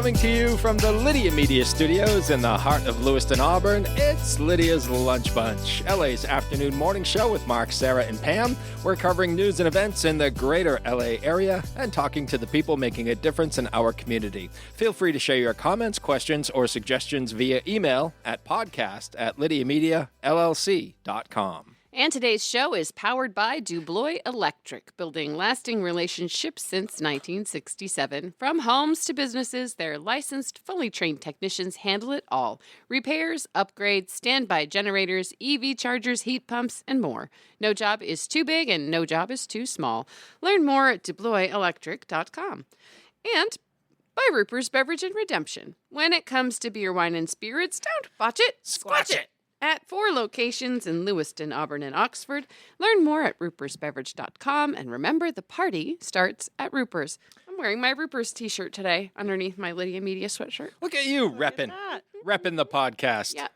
Coming to you from the Lydia Media Studios in the heart of Lewiston, Auburn, it's Lydia's Lunch Bunch, LA's afternoon morning show with Mark, Sara, and Pam. We're covering news and events in the greater LA area and talking to the people making a difference in our community. Feel free to share your comments, questions, or suggestions via email at podcast@lydiamediallc.com. And today's show is powered by Dubois Electric, building lasting relationships since 1967. From homes to businesses, their licensed, fully trained technicians handle it all. Repairs, upgrades, standby generators, EV chargers, heat pumps, and more. No job is too big and no job is too small. Learn more at DuboisElectric.com. And by Roopers, Beverage and Redemption. When it comes to beer, wine, and spirits, don't botch it, squatch it. At 4 locations in Lewiston, Auburn, and Oxford. Learn more at roopersbeverage.com. And remember, the party starts at Roopers. I'm wearing my Roopers t-shirt today underneath my Lydia Media sweatshirt. Look at you, repping the podcast. Yeah.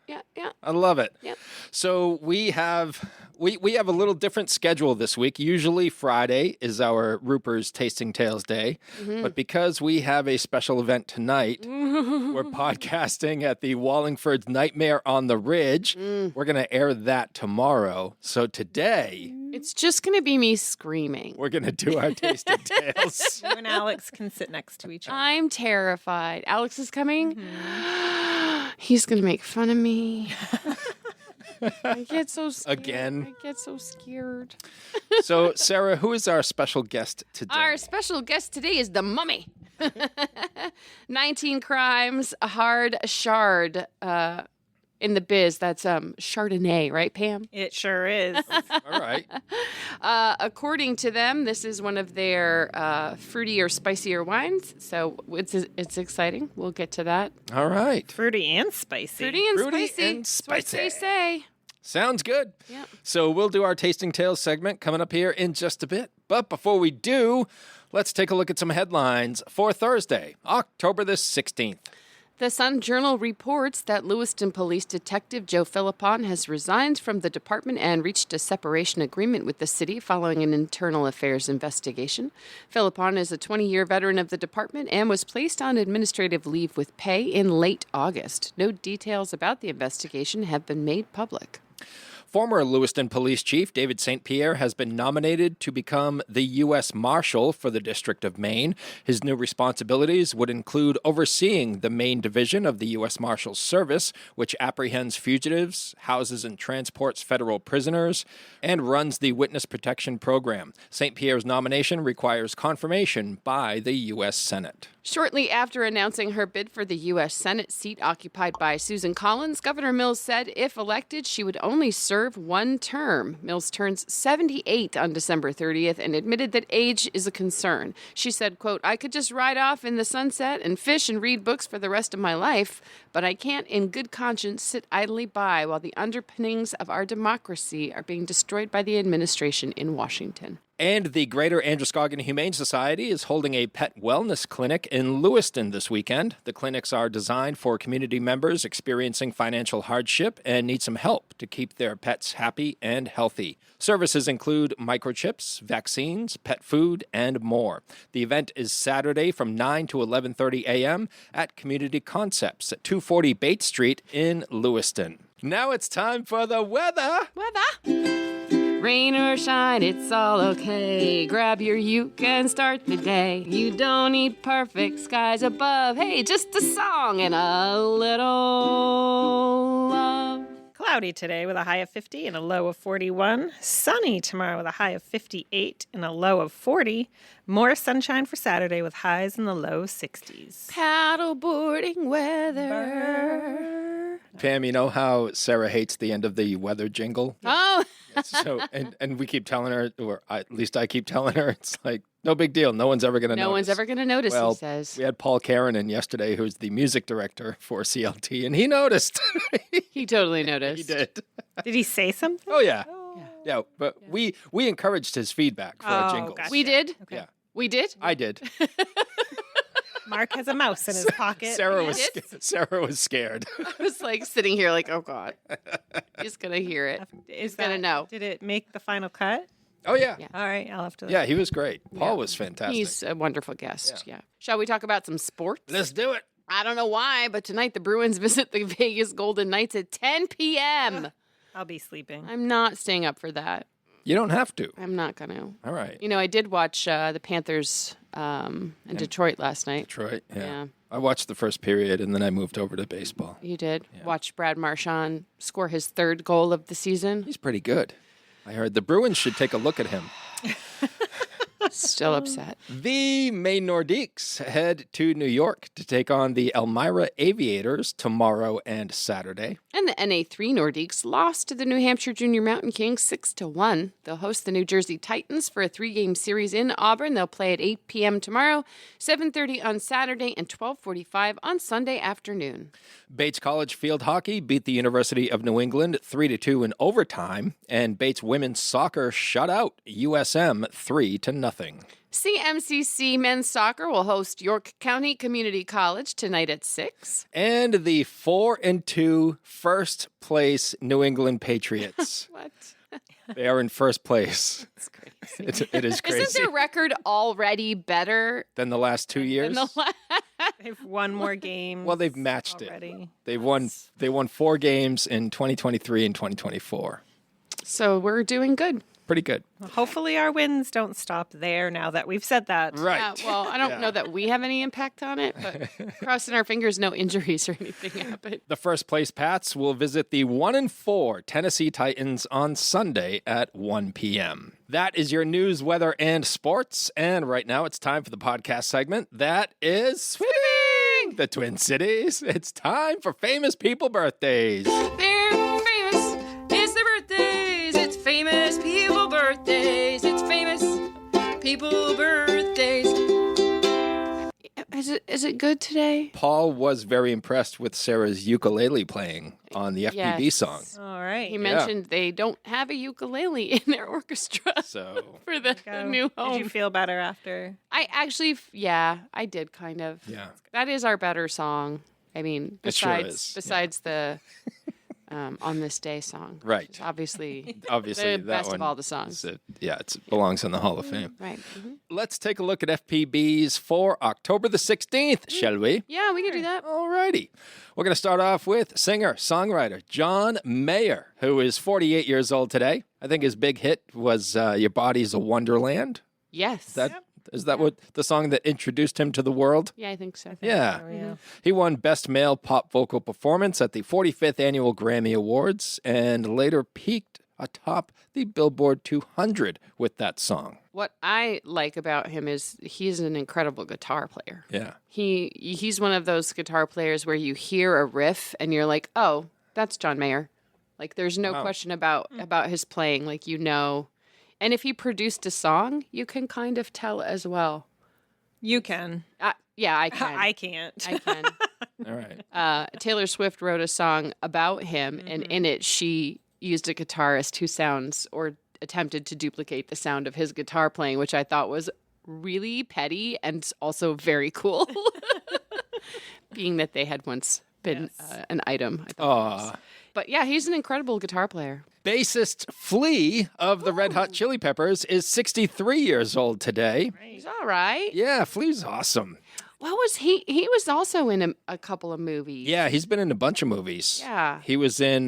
I love it. Yep. So we have a little different schedule this week. Usually Friday is our Roopers Tasting Tales Day, but because we have a special event tonight, we're podcasting at the Wallingford Nightmare on the Ridge. We're going to air that tomorrow. So today, it's just going to be me screaming. we're going to do our Tasting Tales. You and Alex can sit next to each other. I'm terrified. Alex is coming. He's going to make fun of me. I get so scared. Again. I get so scared. So, Sara, who is our special guest today? Our special guest today is the Mummy. 19 Crimes Hard Chard. In the biz, that's Chardonnay, right, Pam? It sure is. All right. According to them, this is one of their fruity or spicier wines, so it's exciting. We'll get to that. All right. Fruity and spicy. Fruity and Fruity spicy. and That's what spicy. they say. Sounds good. Yep. So we'll do our Tasting Tales segment coming up here in just a bit. But before we do, let's take a look at some headlines for Thursday, October the 16th. The Sun Journal reports that Lewiston Police Detective Joe Philippon has resigned from the department and reached a separation agreement with the city following an internal affairs investigation. Philippon is a 20-year veteran of the department and was placed on administrative leave with pay in late August. No details about the investigation have been made public. Former Lewiston Police Chief David St. Pierre has been nominated to become the U.S. Marshal for the District of Maine. His new responsibilities would include overseeing the Maine Division of the U.S. Marshals Service, which apprehends fugitives, houses and transports federal prisoners, and runs the Witness Protection Program. St. Pierre's nomination requires confirmation by the U.S. Senate. Shortly after announcing her bid for the U.S. Senate seat occupied by Susan Collins, Governor Mills said if elected, she would only serve one term. Mills turns 78 on December 30th and admitted that age is a concern. She said, quote, "I could just ride off in the sunset and fish and read books for the rest of my life, but I can't in good conscience sit idly by while the underpinnings of our democracy are being destroyed by the administration in Washington." And the Greater Androscoggin Humane Society is holding a pet wellness clinic in Lewiston this weekend. The clinics are designed for community members experiencing financial hardship and need some help to keep their pets happy and healthy. Services include microchips, vaccines, pet food, and more. The event is Saturday from 9 to 11:30 a.m. at Community Concepts at 240 Bates Street in Lewiston. Now it's time for the weather. Rain or shine, it's all okay. Grab your uke and start the day. You don't need perfect skies above. Hey, just a song and a little love. Cloudy today with a high of 50 and a low of 41. Sunny tomorrow with a high of 58 and a low of 40. More sunshine for Saturday with highs in the low 60s. Paddleboarding weather. Pam, you know how Sara hates the end of the weather jingle? Oh. So, and we keep telling her, or at least I keep telling her, it's like, no big deal. No one's ever going to notice. No one's ever going to notice, well, he says. We had Paul Karen in yesterday, who's the music director for CLT, and he noticed. He totally noticed. He did. Did he say something? Oh, yeah. Yeah, but we encouraged his feedback for our jingles. Gotcha. We did? Okay. Yeah, We did? I did. Mark has a mouse in his pocket. Sarah was scared. I was like sitting here like, oh, God. He's going to hear it. He's going to know. Did it make the final cut? Oh, yeah. All right, I'll have to. Yeah, he was great. Paul was fantastic. He's a wonderful guest, yeah. Shall we talk about some sports? Let's do it. I don't know why, but tonight the Bruins visit the Vegas Golden Knights at 10 p.m. I'll be sleeping. I'm not staying up for that. You don't have to. I'm not going to. All right. You know, I did watch the Panthers in Detroit last night. Detroit, yeah. Yeah. I watched the first period, and then I moved over to baseball. You did? Yeah. Watch Brad Marchand score his third goal of the season. He's pretty good. I heard the Bruins should take a look at him. Still upset. The Maine Nordiques head to New York to take on the Elmira Aviators tomorrow and Saturday. And the NA3 Nordiques lost to the New Hampshire Junior Mountain Kings 6-1. They'll host the New Jersey Titans for a 3-game series in Auburn. They'll play at 8 p.m. tomorrow, 7:30 on Saturday, and 12:45 on Sunday afternoon. Bates College field hockey beat the University of New England 3-2 in overtime, and Bates women's soccer shut out USM 3-0. CMCC men's soccer will host York County Community College tonight at 6. And the 4-2 first place New England Patriots. What? They are in first place. That's crazy. It is crazy. Isn't their record already better Than the last 2 years? They've won more games. Well, they've matched already. it. They won 4 games in 2023 and 2024. So we're doing good. Pretty good. Well, hopefully our wins don't stop there now that we've said that. Right. Well, I don't know that we have any impact on it, but crossing our fingers, no injuries or anything happen. The first place Pats will visit the 1-4 Tennessee Titans on Sunday at 1 p.m. That is your news, weather, and sports. And right now it's time for the podcast segment that is Swimming the Twin Cities. It's time for famous people birthdays. They're famous. It's their birthdays. It's famous people birthdays. It's famous people birthdays. Is it good today? Paul was very impressed with Sarah's ukulele playing on the FPB Yes. song. All right. He mentioned they don't have a ukulele in their orchestra So for the new home. Did you feel better after? I actually, yeah, I did kind of. yeah. That is our better song. I mean, It sure besides is, besides the On This Day song. Right. It's obviously Obviously, the that best one of all the songs. It belongs in the Hall of Fame. Right. Let's take a look at FPBs for October the 16th, shall we? Yeah, we can do that. Alrighty. We're going to start off with singer-songwriter John Mayer, who is 48 years old today. I think his big hit was Your Body's a Wonderland. Yes. Is that what the song that introduced him to the world? Yeah, I think so. Yeah. Oh, yeah. He won Best Male Pop Vocal Performance at the 45th Annual Grammy Awards and later peaked atop the Billboard 200 with that song. What I like about him is he's an incredible guitar player. Yeah. He's one of those guitar players where you hear a riff and you're like, oh, that's John Mayer. Like there's no question about his playing. Like you know. And if he produced a song, you can kind of tell as well. You can. Yeah, I can. I can't. I can. All right. Taylor Swift wrote a song about him, and in it, she used a guitarist who sounds or attempted to duplicate the sound of his guitar playing, which I thought was really petty and also very cool. Being that they had once been an item. I thought But yeah, he's an incredible guitar player. Bassist Flea of the Red Hot Chili Peppers is 63 years old today. He's all right. Yeah, Flea's awesome. What was he? He was also in a couple of movies. Yeah, he's been in a bunch of movies. Yeah. He was in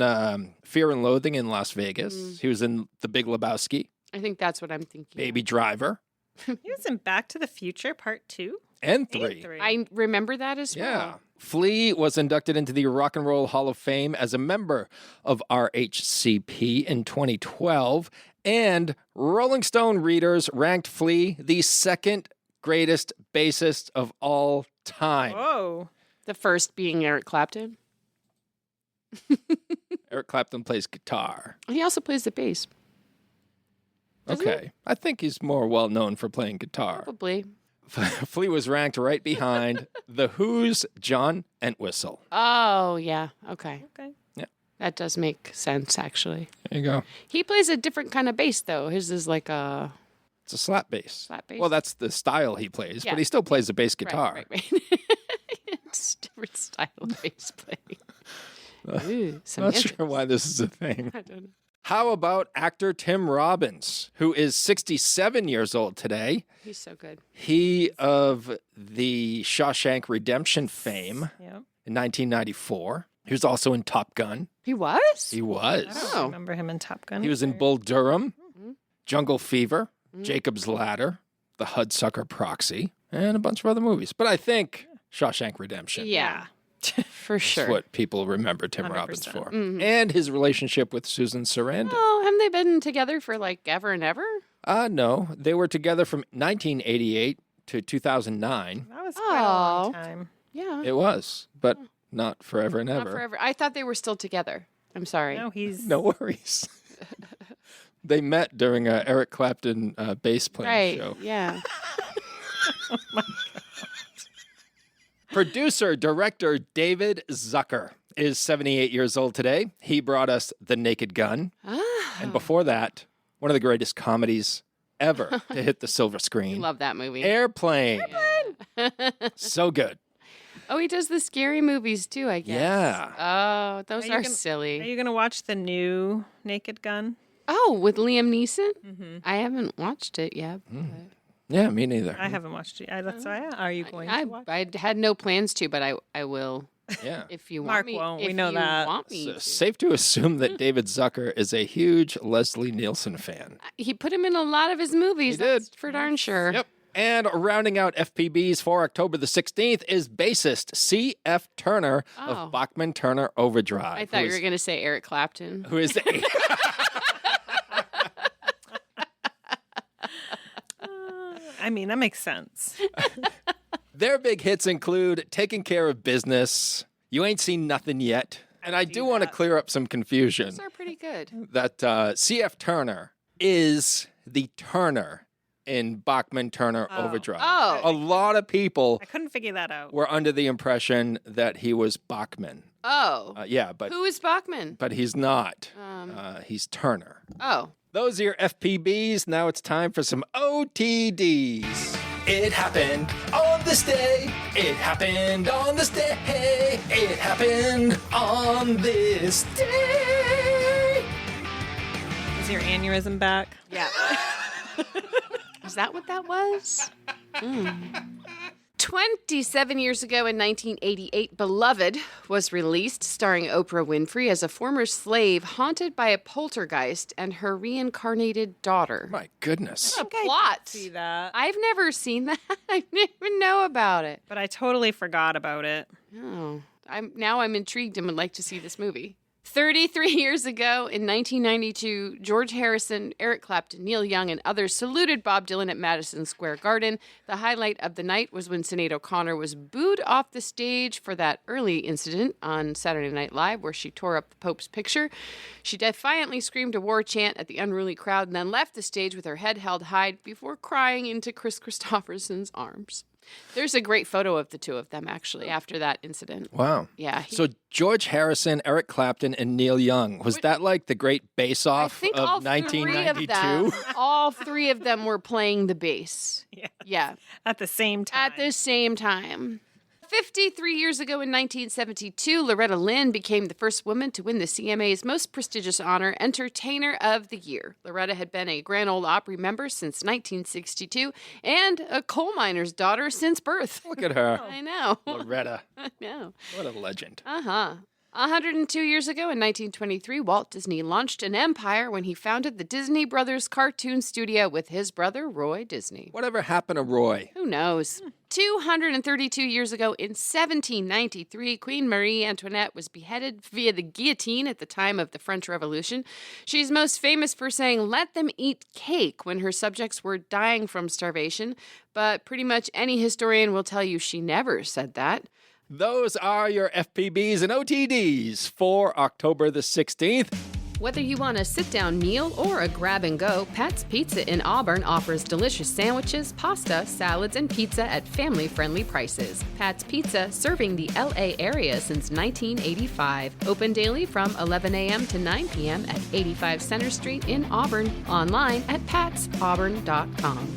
Fear and Loathing in Las Vegas. He was in The Big Lebowski, I think that's what I'm thinking. Baby Driver, He was in Back to the Future Part 2 and and 3. 3. I remember that as Yeah. well. Flea was inducted into the Rock and Roll Hall of Fame as a member of RHCP in 2012, and Rolling Stone readers ranked Flea the second greatest bassist of all time. Whoa. The first being Eric Clapton. Eric Clapton plays guitar. He also plays the bass. Doesn't Okay. I think he's more well known for playing guitar. Probably. Flea was ranked right behind The Who's John Entwistle. Oh, yeah. Okay. Okay. Yeah. That does make sense, actually. There you go. He plays a different kind of bass, though. His is like a It's a slap bass. slap bass. Well, that's the style he plays, Yeah. but he still plays a bass guitar. Right. It's a different style of bass playing. Ooh, some Not interest. sure why this is a thing. I don't know. How about actor Tim Robbins, who is 67 years old today? He's so good. He of the Shawshank Redemption fame Yep. in 1994. He was also in Top Gun. He was? He was. I don't remember him in Top Gun. He was in either. Bull Durham, Jungle Fever, Jacob's Ladder, The Hudsucker Proxy, and a bunch of other movies. But I think Shawshank Redemption Yeah, for is sure. what people remember Tim Robbins 100%. for. And his relationship with Susan Sarandon. Oh, haven't they been together for like ever and ever? No, they were together from 1988 to 2009. That was quite a long Oh. time. Yeah. It was, but not forever and Not ever. forever. I thought they were still together. I'm sorry. No, he's No worries. They met during a Eric Clapton bass playing Right. show. Yeah. Producer, director David Zucker is 78 years old today. He brought us The Naked Gun. And before that, one of the greatest comedies ever to hit the silver screen. Love that movie. Airplane. So good. Oh, he does the scary movies too, I guess. Yeah. Oh, those you are gonna- silly. Are you going to watch the new Naked Gun? Oh, with Liam Neeson? I haven't watched it yet. Yeah, me neither. I haven't watched it. That's why. Are you going I, to watch? I had no plans to, but I will Yeah. if you want Mark me. won't. If We know you that. want me So to. safe to assume that David Zucker is a huge Leslie Nielsen fan. He put him in a lot of his movies. He did. That's for darn sure. Yep. And rounding out FPBs for October the 16th is bassist C.F. Turner Oh. of Bachman Turner Overdrive. I thought you were going to say Eric Clapton. Who is I mean, that makes sense. Their big hits include Taking Care of Business, You Ain't Seen Nothing Yet. And I do want to clear up some confusion Those are pretty good. that C.F. Turner is the Turner in Bachman Turner Overdrive. Oh. A lot of people I couldn't figure that out. were under the impression that he was Bachman. Oh. Yeah, but Who is Bachman? he's not. He's Turner. Oh. Those are your FPBs. Now it's time for some OTDs. It happened on this day. It happened on this day. It happened on this day. Is your aneurysm back? Yeah. Is that what that was? 27 years ago in 1988, Beloved was released, starring Oprah Winfrey as a former slave haunted by a poltergeist and her reincarnated daughter. My goodness. What a plot. See that. I've never seen that. I didn't even know about it. But I totally forgot about it. Oh, I'm intrigued and would like to see this movie. 33 years ago, in 1992, George Harrison, Eric Clapton, Neil Young, and others saluted Bob Dylan at Madison Square Garden. The highlight of the night was when Sinead O'Connor was booed off the stage for that early incident on Saturday Night Live where she tore up the Pope's picture. She defiantly screamed a war chant at the unruly crowd and then left the stage with her head held high before crying into Chris Christopherson's arms. There's a great photo of the two of them, actually, after that incident. Wow. Yeah. So George Harrison, Eric Clapton, and Neil Young. Was that like the great I bass-off think of all 1992? all three of them were playing the bass. Yeah. At the same time. At the same time. 53 years ago in 1972, Loretta Lynn became the first woman to win the CMA's most prestigious honor, Entertainer of the Year. Loretta had been a Grand Ole Opry member since 1962 and a coal miner's daughter since birth. Look at her. I know. Loretta. I know. What a legend. 102 years ago in 1923, Walt Disney launched an empire when he founded the Disney Brothers Cartoon Studio with his brother, Roy Disney. Whatever happened to Roy? Who knows? 232 years ago in 1793, Queen Marie Antoinette was beheaded via the guillotine at the time of the French Revolution. She's most famous for saying, "Let them eat cake," when her subjects were dying from starvation. But pretty much any historian will tell you she never said that. Those are your FPBs and OTDs for October the 16th. Whether you want a sit-down meal or a grab-and-go, Pat's Pizza in Auburn offers delicious sandwiches, pasta, salads, and pizza at family-friendly prices. Pat's Pizza, serving the LA area since 1985. Open daily from 11 a.m. to 9 p.m. at 85 Center Street in Auburn. Online at patsauburn.com.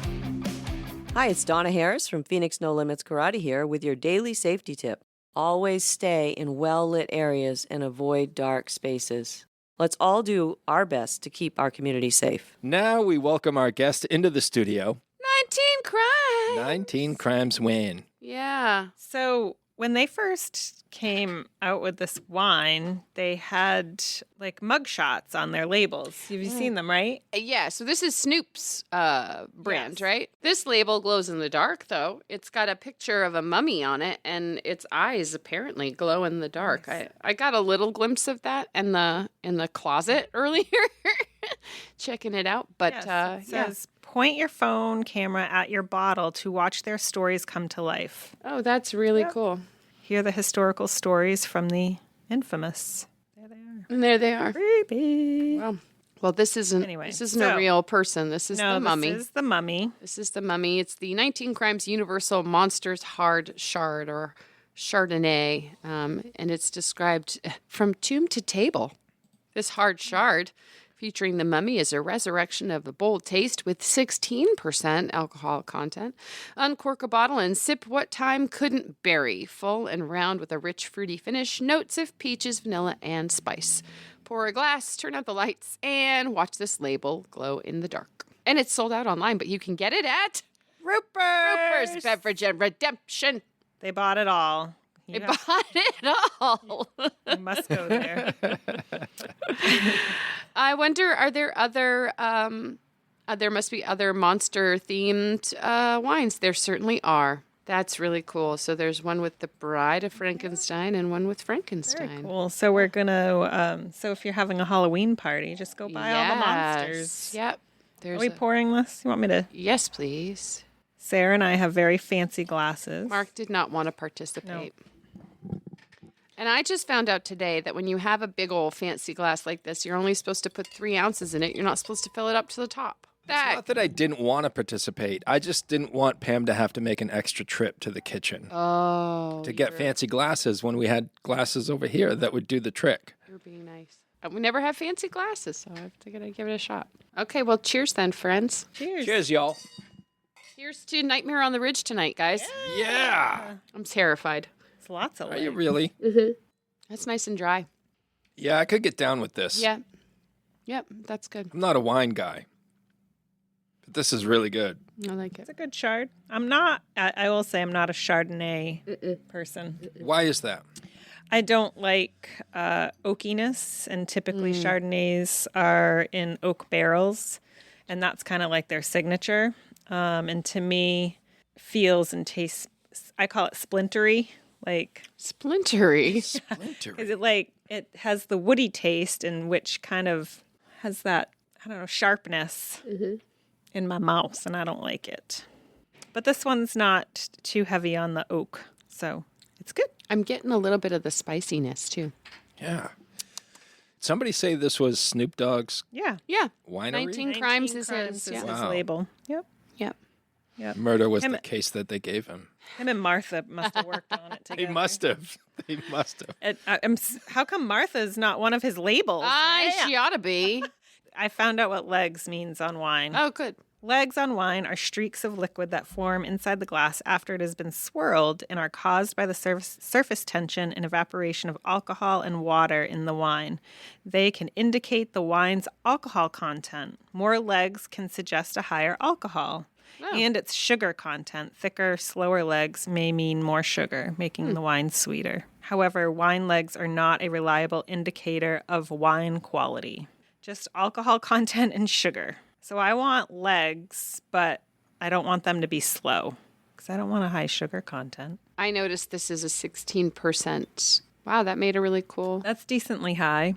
Hi, it's Donna Harris from Phoenix No Limits Karate here with your daily safety tip. Always stay in well-lit areas and avoid dark spaces. Let's all do our best to keep our community safe. Now we welcome our guest into the studio. 19 crimes. 19 Crimes Wayne. Yeah. So when they first came out with this wine, they had like mugshots on their labels. Have you seen them, right? Yeah, so this is Snoop's brand, Yes. right? This label glows in the dark, though. It's got a picture of a mummy on it, and its eyes apparently glow in the dark. Nice. I got a little glimpse of that in the closet earlier, checking it out. But Yes, it says, point your phone camera at your bottle to watch their stories come to life. Oh, that's really cool. Hear the historical stories from the infamous. There they are. And there they are. Creepy. Well, this isn't Anyway, this isn't a so- real person. This is No, the mummy. this is the mummy. This is the mummy. It's the 19 Crimes Universal Monsters Hard Chard, or Chardonnay, and it's described from tomb to table. This hard chard, featuring the mummy, is a resurrection of a bold taste with 16% alcohol content. Uncork a bottle and sip what time couldn't bury. Full and round with a rich fruity finish, notes of peaches, vanilla, and spice. Pour a glass, turn out the lights, and watch this label glow in the dark. And it's sold out online, but you can get it at Roopers Beverage and Redemption. They bought it all. They bought it all. You must go there. I wonder, are there other, there must be other monster-themed wines. There certainly are. That's really cool. So there's one with the Bride of Frankenstein and one with Frankenstein. Very cool. So we're going to, so if you're having a Halloween party, just go buy all the monsters. Yep. Are There's we pouring this? You want me to? Yes, please. Sarah and I have very fancy glasses. Mark did not want to participate. And I just found out today that when you have a big old fancy glass like this, you're only supposed to put 3 ounces in it. You're not supposed to fill it up to the top. It's not that I didn't want to participate. I just didn't want Pam to have to make an extra trip to the kitchen to get fancy glasses when we had glasses over here that would do the trick. You're being nice. We never have fancy glasses, so I figured I'd give it a shot. Okay, well, cheers then, friends. Cheers. Cheers, y'all. Here's to Nightmare on the Ridge tonight, guys. Yeah. I'm terrified. It's lots of Are you light. really? That's nice and dry. Yeah, I could get down with this. Yeah. Yep, that's good. I'm not a wine guy, but this is really good. I like it. It's a good chard. I will say I'm not a Chardonnay person. Why is that? I don't like oakiness, and typically Chardonnays are in oak barrels, and that's kind of like their signature. And to me, feels and tastes, I call it splintery. Like, Splintery. Splinter. is it like it has the woody taste, and which kind of has that, I don't know, sharpness in my mouth, and I don't like it. But this one's not too heavy on the oak, so it's good. I'm getting a little bit of the spiciness, too. Yeah. Somebody say this was Snoop Dogg's Yeah. Yeah. winery? 19 Crimes is Crimes his. is Yeah. his Wow. label. Yep. Yep. Murder was Him- the case that they gave him. Him and Martha must have worked on it They together. must have. They must have. How come Martha's not one of his labels? Yeah. She ought to be. I found out what legs means on wine. Oh, good. Legs on wine are streaks of liquid that form inside the glass after it has been swirled and are caused by the surface tension and evaporation of alcohol and water in the wine. They can indicate the wine's alcohol content. More legs can suggest a higher alcohol. Oh. And its sugar content. Thicker, slower legs may mean more sugar, making the wine sweeter. However, wine legs are not a reliable indicator of wine quality. Just alcohol content and sugar. So I want legs, but I don't want them to be slow because I don't want a high sugar content. I noticed this is a 16%. Wow, that made a really cool. That's decently high.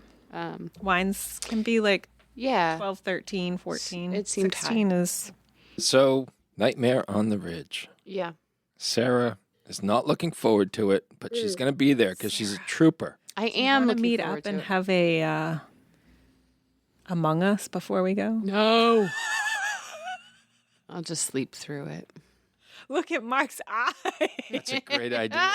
Wines can be like Yeah. 12, 13, 14. It seemed 16 is... So, Nightmare on the Ridge. Yeah. Sarah is not looking forward to it, but she's going to be there because she's a trooper. I am Want to looking meet forward up to and it. have a Among Us before we go? No. I'll just sleep through it. Look at Mark's eye. That's a great idea.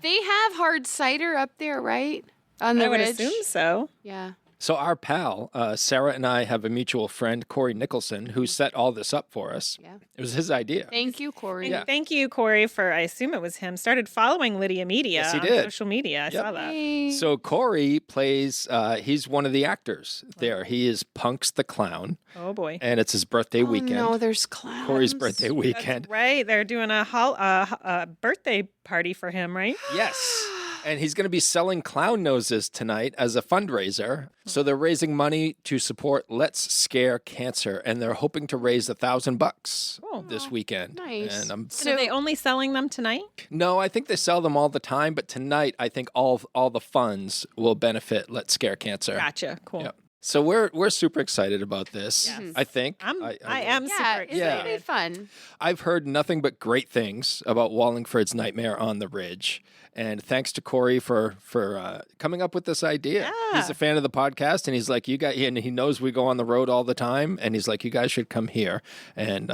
They have hard cider up there, right? On the I would ridge. assume so. Yeah. So our pal, Sara and I have a mutual friend, Corey Nicholson, who set all this up for us. Yeah. It was his idea. Thank you, Corey. And thank you, Corey, for, I assume it was him, started following Lydia Media Yes, he on did. social media. I saw that. Hey. So Corey plays, he's one of the actors there. He is Punks the Clown, Oh, boy. and it's his birthday weekend. No, there's clowns. Corey's birthday weekend. That's right. They're doing a birthday party for him, right? Yes. And he's going to be selling clown noses tonight as a fundraiser. So they're raising money to support Let's Scare Cancer, and they're hoping to raise $1,000 Cool. this weekend. Nice. And I'm So are they only selling them tonight? No, I think they sell them all the time, but tonight I think all the funds will benefit Let's Scare Cancer. Gotcha. Cool. Yep. So we're super excited about this. Yes. I think. I am Yeah, super it's excited. Yeah. gonna be fun. I've heard nothing but great things about Wallingford's Nightmare on the Ridge. And thanks to Corey for coming up with this idea. Yeah. He's a fan of the podcast, and he's like, and he knows we go on the road all the time, and he's like, you guys should come here and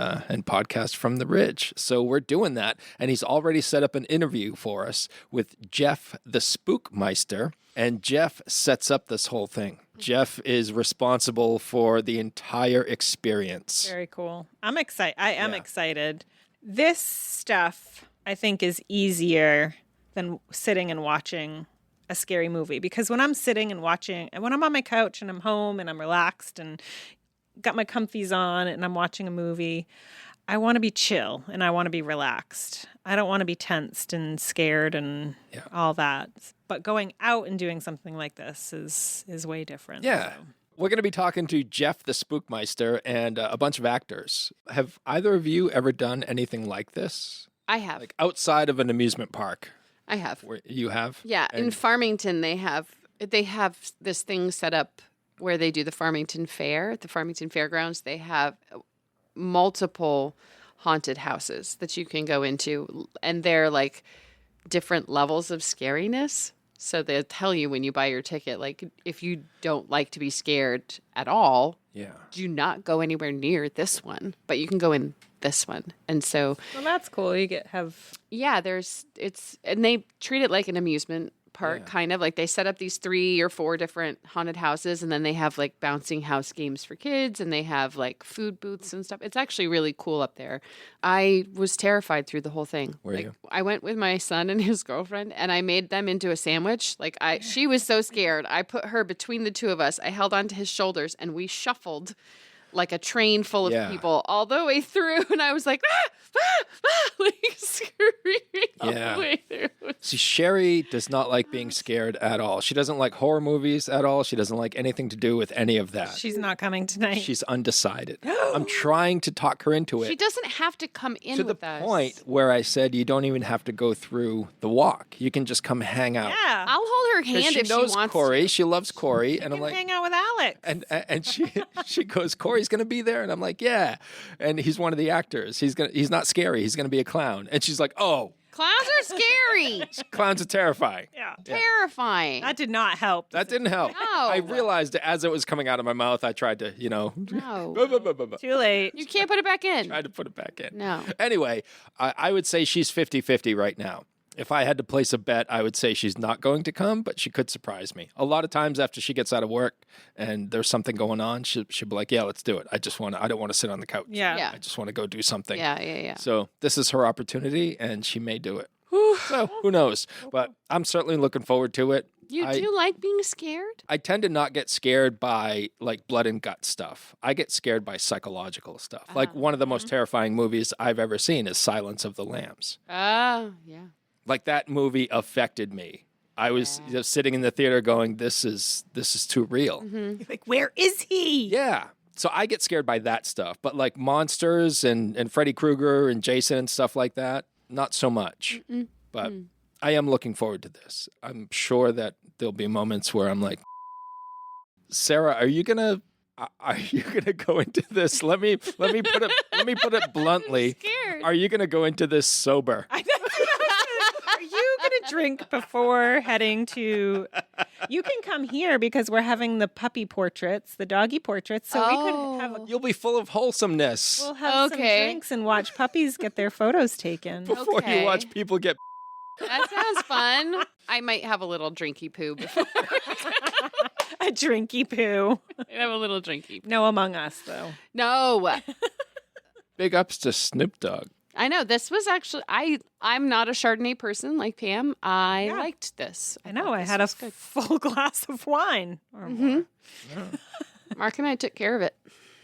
podcast from the Ridge. So we're doing that, and he's already set up an interview for us with Jeff the Spookmeister, and Jeff sets up this whole thing. Jeff is responsible for the entire experience. Very cool. I'm excited. I am Yeah. excited. This stuff, I think, is easier than sitting and watching a scary movie, because when I'm sitting and watching, and when I'm on my couch and I'm home and I'm relaxed and got my comfies on and I'm watching a movie, I want to be chill and I want to be relaxed. I don't want to be tensed and scared and all that. But going out and doing something like this is way different. Yeah. So. We're going to be talking to Jeff the Spookmeister and a bunch of actors. Have either of you ever done anything like this? I have. Like outside of an amusement park? I have. Where you have? Yeah, in And- Farmington they have this thing set up where they do the Farmington Fair. At the Farmington Fairgrounds, they have multiple haunted houses that you can go into, and they're like different levels of scariness. So they'll tell you when you buy your ticket, like, if you don't like to be scared at all, Yeah. do not go anywhere near this one, but you can go in this one. And so, Well, that's cool. You yeah, and they treat it like an amusement park, Yeah. kind of like they set up these 3 or 4 different haunted houses, and then they have like bouncing house games for kids, and they have like food booths and stuff. It's actually really cool up there. I was terrified through the whole thing. Were you? I went with my son and his girlfriend, and I made them into a sandwich. She was so scared. I put her between the two of us. I held onto his shoulders, and we shuffled like a train full of Yeah. people all the way through, and I was like, like screaming all Yeah. the way through. See, Sherry does not like being scared at all. She doesn't like horror movies at all. She doesn't like anything to do with any of that. she's not coming tonight. She's undecided. I'm trying to talk her into She it. doesn't have to come in To the with us. point where I said you don't even have to go through the walk. You can just come hang out. Yeah. I'll hold her 'Cause hand she if knows she wants Corey. to. She loves Corey, and I'm You like, can hang out with Alex. and she goes, Corey's gonna be there, and I'm like, yeah, and he's one of the actors. He's not scary. He's gonna be a clown, and she's like, oh, Clowns are scary. clowns are terrifying. yeah. Terrifying. That did not help. That didn't help. No. I realized as it was coming out of my mouth, I tried to, No. Too late. You can't put it back in. tried to put it back in. No. Anyway, I would say she's 50-50 right now. If I had to place a bet, I would say she's not going to come, but she could surprise me. A lot of times after she gets out of work and there's something going on, she'll be like, yeah, let's do it. I don't want to sit on the couch. Yeah. Yeah. I just want to go do something. Yeah. So this is her opportunity, and she may do it. So who knows? But I'm certainly looking forward to it. You I- do like being scared? I tend to not get scared by like blood and gut stuff. I get scared by psychological stuff. Like one of the most terrifying movies I've ever seen is Silence of the Lambs. Oh, yeah. Like that movie affected me. I was just sitting in the theater going, this is too real. Like, where is he? Yeah. So I get scared by that stuff. But like monsters and Freddy Krueger and Jason and stuff like that, not so much. But I am looking forward to this. I'm sure that there'll be moments where I'm like, Sara, are you gonna go into this? Let me put it bluntly. Scared. Are you gonna go into this sober? Are you going to drink before heading to... You can come here because we're having the puppy portraits, the doggy portraits. So we could have You'll be full of wholesomeness we'll have some Okay. drinks and watch puppies get their photos taken. before Okay. you watch people get. That sounds fun. I might have a little drinky poo before. A drinky poo. have a little drinky. No Among Us, though. No. Big ups to Snoop Dogg. I know. This was actually, I'm not a Chardonnay person like Pam. I Yeah. liked this. I know. thought I this had a was good. full glass of wine or more. Mark and I took care of it.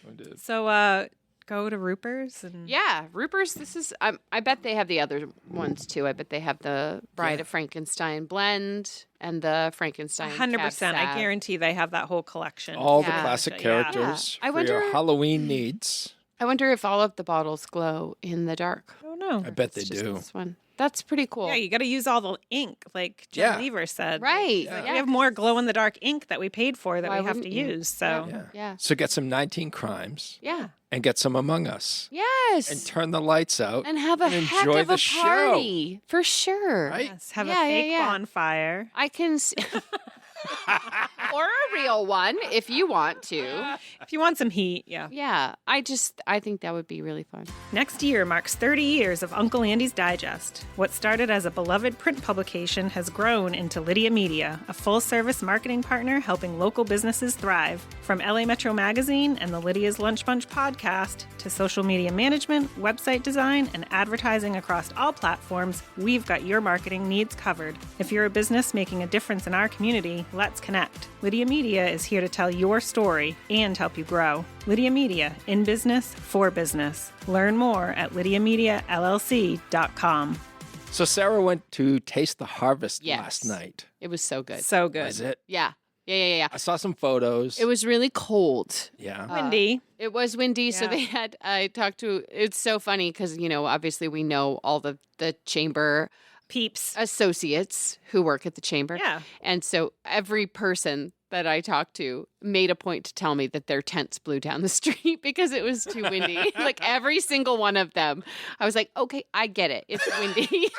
I did. So go to Roopers and Yeah, Roopers. This is. I bet they have the other ones too. I bet they have the Bride of Frankenstein blend and the Frankenstein. 100%. Cab Sav. I guarantee they have that whole collection. All the Yeah. classic Yeah. characters Yeah. I for your wonder- Halloween needs. I wonder if all of the bottles glow in the dark. I don't know. I bet they It's just do. This one. That's pretty cool. Yeah, you got to use all the ink, like Jen Yeah. Lever said. Right. Like, Yeah. we have more glow in the dark ink that we paid for that Why we have to wouldn't you? use. So Yeah. Yeah. So get some 19 Crimes Yeah. and get some Among Us. Yes. And turn the lights out And have a heck enjoy of the a show. party for sure. Right? yes, have Yeah, a fake yeah. bonfire. I can see. Or a real one if you want to. If you want some heat, yeah. Yeah. I think that would be really fun. Next year marks 30 years of Uncle Andy's Digest. What started as a beloved print publication has grown into Lydia Media, a full-service marketing partner helping local businesses thrive. From LA Metro Magazine and the Lydia's Lunch Bunch podcast to social media management, website design, and advertising across all platforms, we've got your marketing needs covered. If you're a business making a difference in our community, let's connect. Lydia Media is here to tell your story and help you grow. Lydia Media, in business, for business. Learn more at lydiamediallc.com. So Sarah went to Taste the Harvest Yes. last night. It was so good. So good. Was it? Yeah. Yeah. I saw some photos. It was really cold. Yeah. Windy. It was windy, so Yeah. I talked to, it's so funny because, obviously we know all the chamber Peeps. associates who work at the chamber. Yeah. And so every person that I talked to made a point to tell me that their tents blew down the street because it was too windy. Like every single one of them. I was like, okay, I get it. It's windy.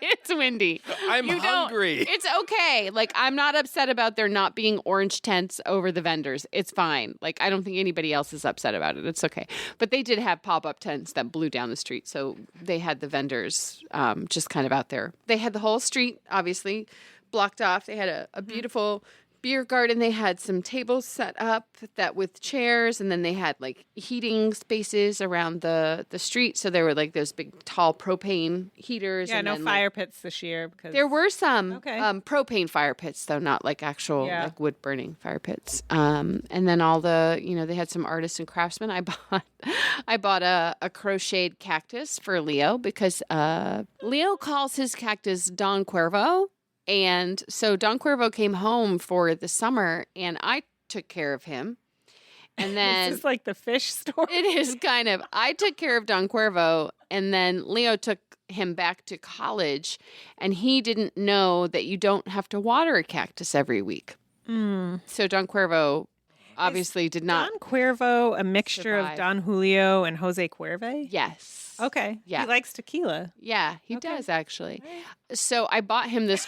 It's windy. I'm You don't- hungry. It's okay. Like, I'm not upset about there not being orange tents over the vendors. It's fine. Like, I don't think anybody else is upset about it. It's okay. But they did have pop-up tents that blew down the street. So they had the vendors just kind of out there. They had the whole street, obviously, blocked off. They had a beautiful beer garden. They had some tables set up that with chairs, and then they had like heating spaces around the street. So there were like those big tall propane heaters. Yeah, and no then, fire pits this year because there were some Okay. propane fire pits, though, not like actual Yeah. like wood burning fire pits. And then all the, they had some artists and craftsmen. I bought a crocheted cactus for Leo because Leo calls his cactus Don Cuervo. And so Don Cuervo came home for the summer, and I took care of him. And then this is like the fish story. it is kind of. I took care of Don Cuervo, and then Leo took him back to college, and he didn't know that you don't have to water a cactus every week. So Don Cuervo obviously did not. Don Cuervo, a mixture survive. of Don Julio and Jose Cuerve? Yes. Okay. Yeah. He likes tequila. Yeah, he Okay. does actually. So I bought him this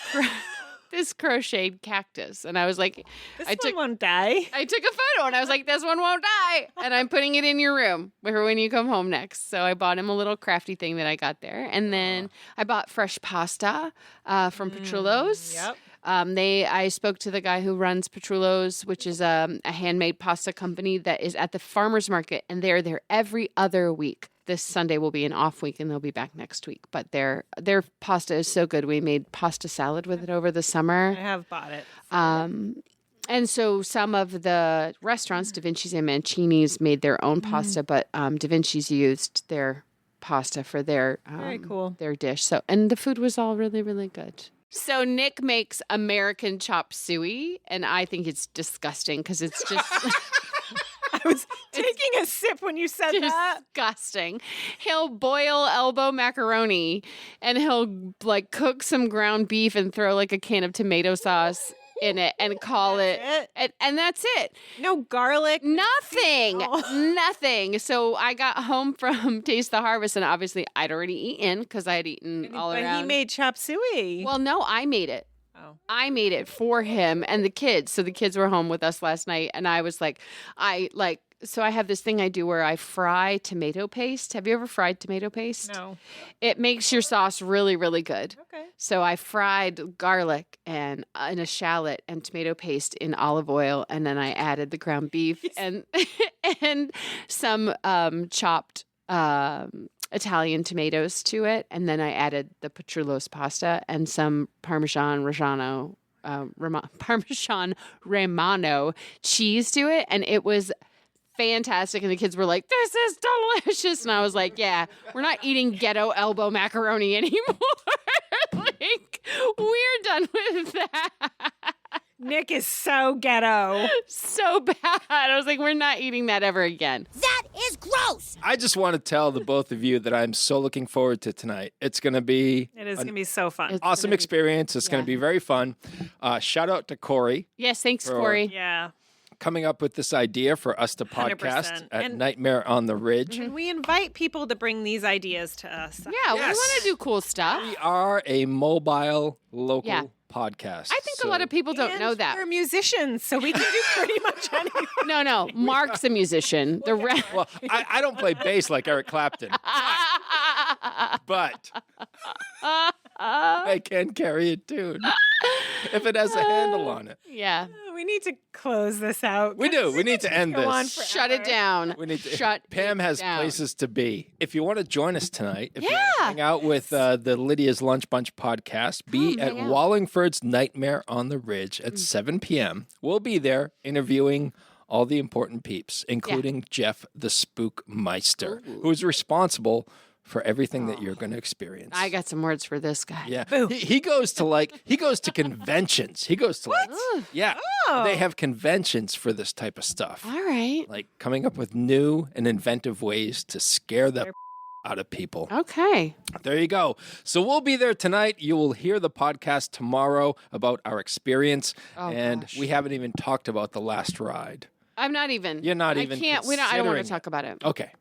this crocheted cactus, and I was like, This I one took won't die. I took a photo, and I was like, this one won't die, and I'm putting it in your room for when you come home next. So I bought him a little crafty thing that I got there, and then I bought fresh pasta from Petrullo's. Yep. I spoke to the guy who runs Petrullo's, which is a handmade pasta company that is at the farmer's market, and they're there every other week. This Sunday will be an off week, and they'll be back next week. But their pasta is so good. We made pasta salad with it over the I summer. have bought it. And so some of the restaurants, Da Vinci's and Mancini's, made their own pasta, but Da Vinci's used their pasta for their Very cool. their dish. So, and the food was all really, really good. So Nick makes American chop suey, and I think it's disgusting because it's just I was taking a sip when you said that. disgusting. He'll boil elbow macaroni, and he'll like cook some ground beef and throw like a can of tomato sauce in it and call That's and that's it. No garlic. Nothing. Oh. Nothing. So I got home from Taste the Harvest, and obviously I'd already eaten because I had eaten all But around. he made chop suey. Well, no, I made it. Oh. I made it for him and the kids. So the kids were home with us last night, and I was like, So I have this thing I do where I fry tomato paste. Have you ever fried tomato paste? No. It makes your sauce really, really good. Okay. So I fried garlic and a shallot and tomato paste in olive oil, and then I added the ground beef and and some chopped Italian tomatoes to it, and then I added the Petrullo's pasta and some Parmesan Romano cheese to it, and it was fantastic. And the kids were like, "This is delicious," and I was like, "Yeah, we're not eating ghetto elbow macaroni anymore. Like, we're done with that." Nick is so ghetto. So bad. I was like, we're not eating that ever again. That is gross. I just want to tell the both of you that I'm so looking forward to tonight. It's going to be It is going to be so fun. It's awesome gonna be- experience. It's going to be very fun. Shout out to Corey Yes, thanks, For- Corey. Yeah. coming up with this idea for us to 100%. podcast at And- Nightmare on the Ridge. And we invite people to bring these ideas to us. Yeah, we Yes. want to do cool stuff. We are a mobile local Yeah. podcast. I think a lot of people don't know that. We're musicians, so we can do pretty much anything. No. Mark's a musician. The rest. Well, I don't play bass like Eric Clapton, but I can carry a tune if it has a handle on it. Yeah. We need to close this out. We do. We need to end Go on this. forever. Shut it down. We need to. Shut Pam it has down. places to be. If you want to join us tonight, if you want to Yeah. hang out with the Lydia's Lunch Bunch podcast, be at hang out. Wallingford's Nightmare on the Ridge at 7 p.m. We'll be there interviewing all the important peeps, including Jeff the Spook Meister, who's responsible for everything that you're going to experience. I got some words for this guy. Yeah, he goes to conventions. He goes to they have conventions for this type of stuff. All right. Like coming up with new and inventive ways to scare the out of people. Okay. There you go. So we'll be there tonight. You will hear the podcast tomorrow about our experience. And gosh. we haven't even talked about the last ride. I'm not even. You're not I even can't. I don't want considering to talk about it. Okay,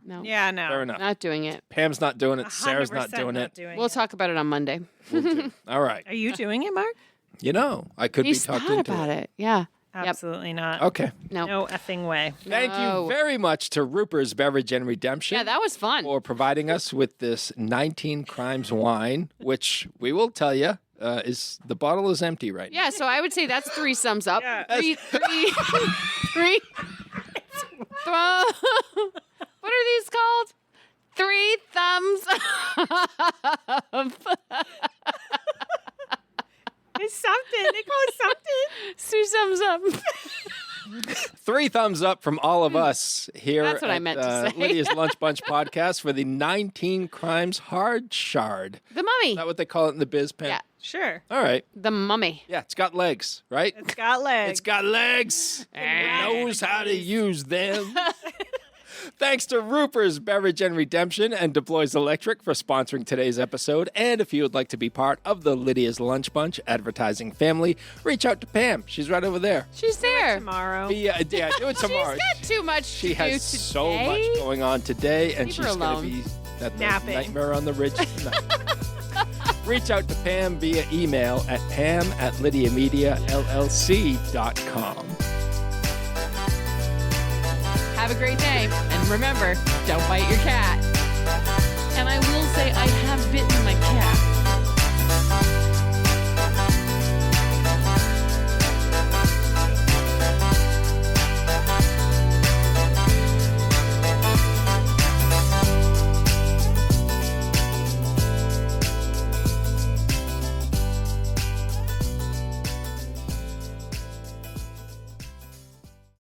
No. Yeah, no. fair enough. Not doing it. Pam's not doing it. Sarah's not 100% doing it. We'll talk about it on Monday. We'll do. All right. Are you doing it, Mark? You know, I could He's be talked thought into about it. it. Yeah. Absolutely not. Okay. No. No effing way. Thank No. you very much to Roopers Beverage and Redemption. Yeah, that was fun. for providing us with this 19 Crimes wine, which we will tell you is the bottle is empty right now. Yeah, so I would say that's 3 thumbs up. Yeah. Three. What are these called? 3 thumbs up. It's something. They call it something. 2 thumbs up. 3 thumbs up from all of us here That's what I at, meant to say. Lydia's Lunch Bunch podcast for the 19 Crimes Hard Chard. The mummy. Is that what they call it in the biz, Pam? Yeah. Sure. All right. The mummy. Yeah, it's got legs, right? It's got legs. It's got legs. It knows how to use them. Thanks to Roopers Beverage and Redemption and Deploys Electric for sponsoring today's episode. And if you would like to be part of the Lydia's Lunch Bunch advertising family, reach out to Pam. She's right over there. She's there. tomorrow. Do it tomorrow. She's got too much She to do has so much today. going on today, and Leave her she's going to alone. be at the Napping. Nightmare on the Ridge tonight. Reach out to Pam via email at pam@lydiamediallc.com. Have a great day. And remember, don't bite your cat. And I will say I